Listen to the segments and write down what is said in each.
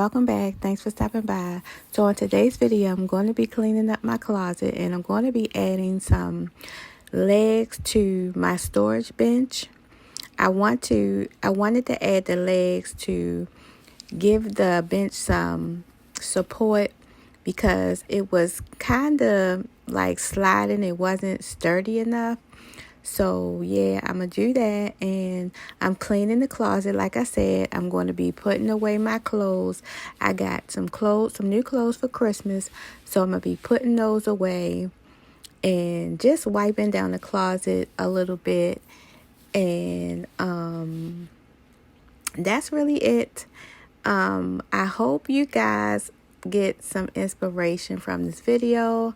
welcome back. Thanks for stopping by. So in today's video, I'm going to be cleaning up my closet and I'm going to be adding some legs to my storage bench. I wanted to add the legs to give the bench some support because it was kind of like sliding. It wasn't sturdy enough. So yeah, I'm going to do that, and I'm cleaning the closet. Like I said, I'm going to be putting away my clothes. I got some new clothes for Christmas, so I'm going to be putting those away and just wiping down the closet a little bit. And that's really it. I hope you guys get some inspiration from this video.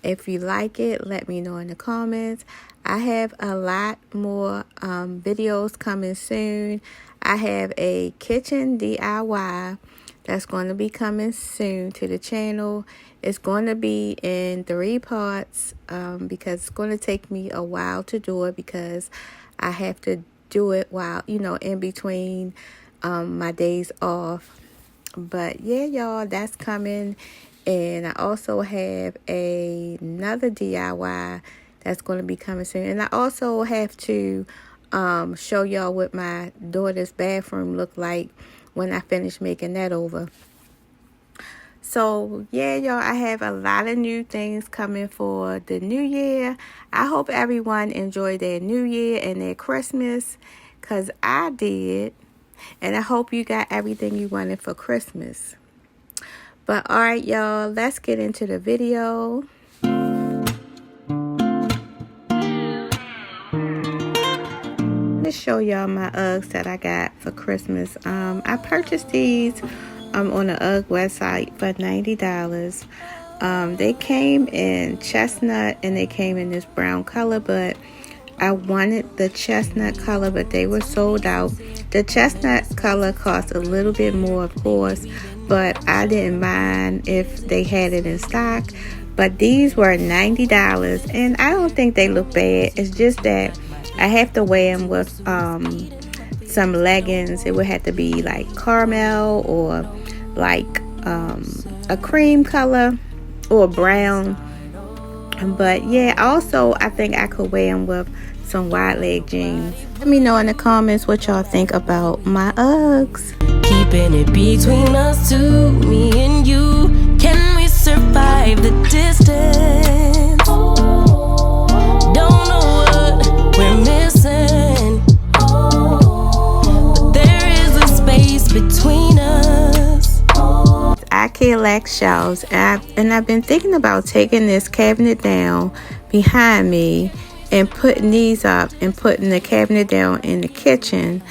If you like it, let me know in the comments. I have a lot more videos coming soon. I have a kitchen DIY that's going to be coming soon to the channel. It's going to be in 3 parts because it's going to take me a while to do it, because I have to do it while, in between my days off. But yeah, y'all, that's coming. And I also have another DIY that's going to be coming soon. And I also have to show y'all what my daughter's bathroom looked like when I finish making that over. So yeah, y'all, I have a lot of new things coming for the new year. I hope everyone enjoyed their new year and their Christmas, because I did. And I hope you got everything you wanted for Christmas. But all right, y'all, let's get into the video. To show y'all my Uggs that I got for Christmas. I purchased these on the Ugg website for $90. They came in chestnut and they came in this brown color, but I wanted the chestnut color, but they were sold out. The chestnut color cost a little bit more, of course, but I didn't mind if they had it in stock. But these were $90, and I don't think they look bad. It's just that I have to wear them with some leggings. It would have to be like caramel or like a cream color or brown. But yeah, also I think I could wear them with some wide leg jeans. Let me know in the comments what y'all think about my Uggs. Keeping it between us two, me and you. Can we survive the distance? Don't know what we're missing, but there is a space between us. Acrylic shelves, and I've been thinking about taking this cabinet down behind me and putting these up and putting the cabinet down in the kitchen.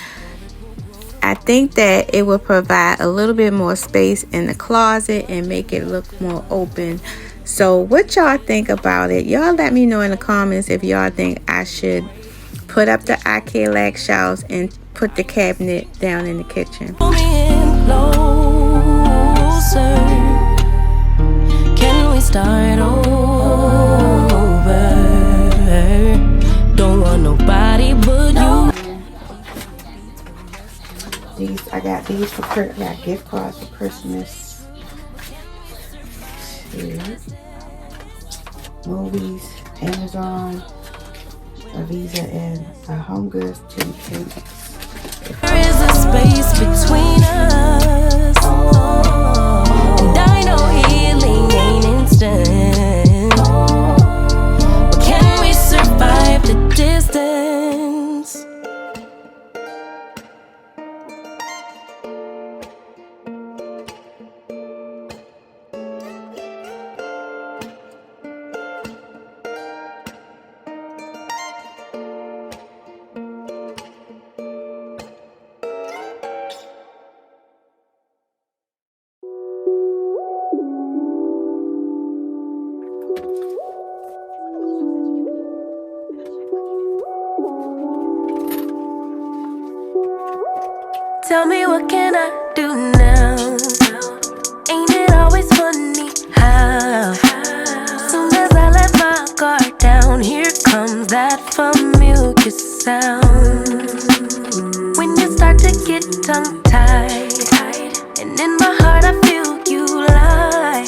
I think that it will provide a little bit more space in the closet and make it look more open. So what y'all think about it? Y'all let me know in the comments if y'all think I should put up the acrylic shelves and put the cabinet down in the kitchen. Can we start over? Don't want nobody but you. I got these for Christmas. I got gift cards for Christmas. Here. Movies, Amazon, a Visa, and a Home Goods to There is a space between us, and I know healing ain't instant, but can we survive the distance? Tell me, what can I do now? Ain't it always funny how soon as I let my guard down, here comes that familiar sound. When you start to get tongue-tied, and And in my heart I feel you lie.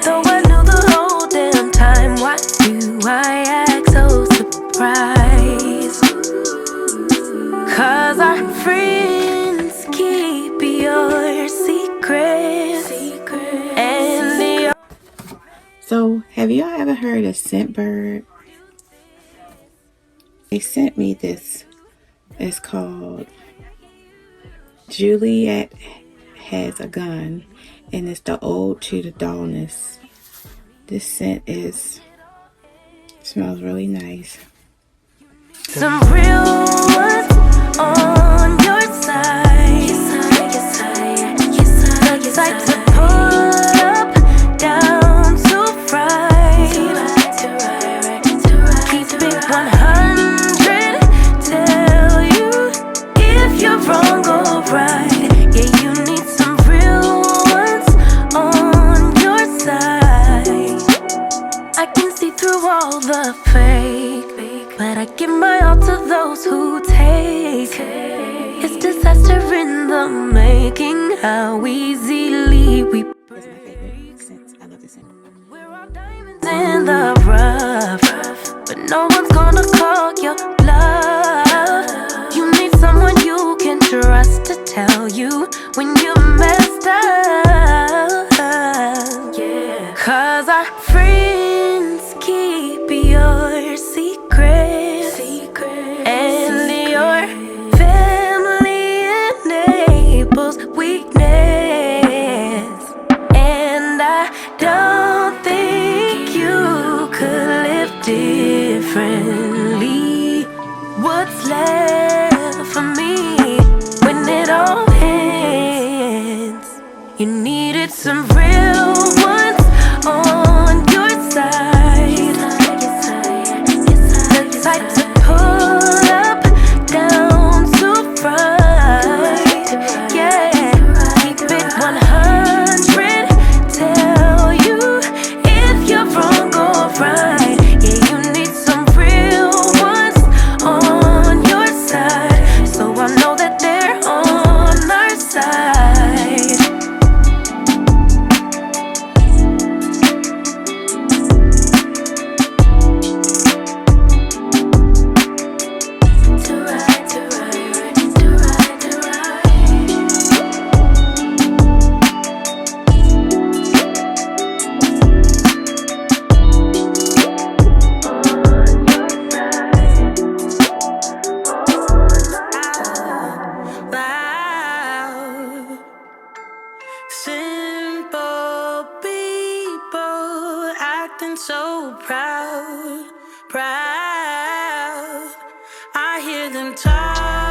Though I knew the whole damn time, why do I act so surprised? Cause our friends keep your secrets. And your So, have y'all ever heard of Scentbird? They sent me this. It's called Juliet Has a Gun, and it's the ode to the dullness. This scent smells really nice. some real ones on your side. The type to pull up, down to right. Keep it 100. Tell you if you're wrong or right. Yeah, you need some real ones on your side. I can see through all the fake, but I give my all to those who take. It's disaster in the making, how easily we break. It's my favorite scent. I love this scent. We're all diamonds in the rough, but no one's gonna call your bluff. You need someone you can trust to tell you when you messed up. Cause our friends keep your secrets, and your family enables weakness. And I don't think you could live differently. What's left for me when it all ends? You needed some real ones on your side. The type to pull up, down to right. Yeah, keep it 100. Tell you if you're wrong or right. Yeah, you need some real ones on your side, so I know that they're on our side. To ride, to ride, to ride, to ride. Loud. Simple people acting so proud, proud. I hear them talk.